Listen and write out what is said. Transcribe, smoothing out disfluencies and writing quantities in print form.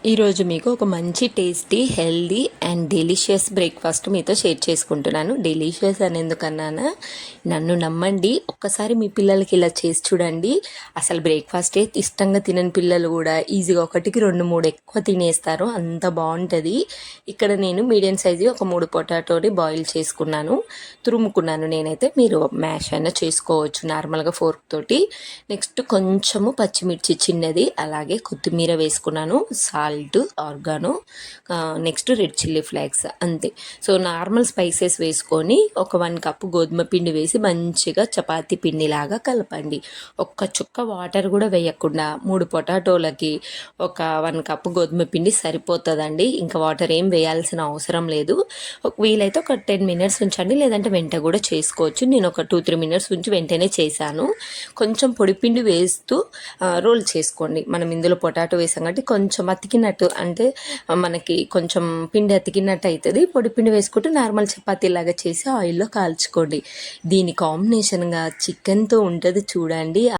ఈరోజు మీకు ఒక మంచి tasty healthy and delicious breakfast మీతో షేర్ చేసుకుంటున్నాను. డెలిషియస్ అని ఎందుకన్నానా, నన్ను నమ్మండి, ఒక్కసారి మీ పిల్లలకి ఇలా చేసి చూడండి. అసలు బ్రేక్ఫాస్టే ఇష్టంగా తినని పిల్లలు కూడా ఈజీగా 1-2-3 ఎక్కువ తినేస్తారు, అంత బాగుంటుంది. ఇక్కడ నేను మీడియం సైజు ఒక 3 పొటాటోని బాయిల్ చేసుకున్నాను, తురుముకున్నాను. నేనైతే మీరు మ్యాష్ అయినా చేసుకోవచ్చు నార్మల్గా ఫోర్క్ తోటి. నెక్స్ట్ కొంచెము పచ్చిమిర్చి చిన్నది, అలాగే కొత్తిమీర వేసుకున్నాను, salt, organo, next red chilli flakes, అంతే. సో నార్మల్ స్పైసెస్ వేసుకొని ఒక 1 కప్ గోధుమ పిండి వేసి మంచిగా చపాతీ పిండిలాగా కలపండి. ఒక్క చుక్క వాటర్ కూడా వేయకుండా 3 పొటాటోలకి ఒక 1 కప్ గోధుమ పిండి సరిపోతుందండి. ఇంకా వాటర్ ఏం వేయాల్సిన అవసరం లేదు. వీలైతే ఒక 10 మినిట్స్ ఉంచండి, లేదంటే వెంట కూడా చేసుకోవచ్చు. నేను ఒక 2-3 మినిట్స్ ఉంచి వెంటనే చేశాను. కొంచెం పొడిపిండి వేస్తూ రోల్ చేసుకోండి. మనం ఇందులో పొటాటో వేసాం కాబట్టి కొంచెం అతికినట్టు, అంటే మనకి కొంచెం పిండి అతికినట్టు అవుతుంది. పొడి పిండి వేసుకుంటూ నార్మల్ చపాతీలాగా చేసి ఆయిల్లో కాల్చుకోండి. దీని కాంబినేషన్గా చికెన్తో ఉంటుంది చూడండి.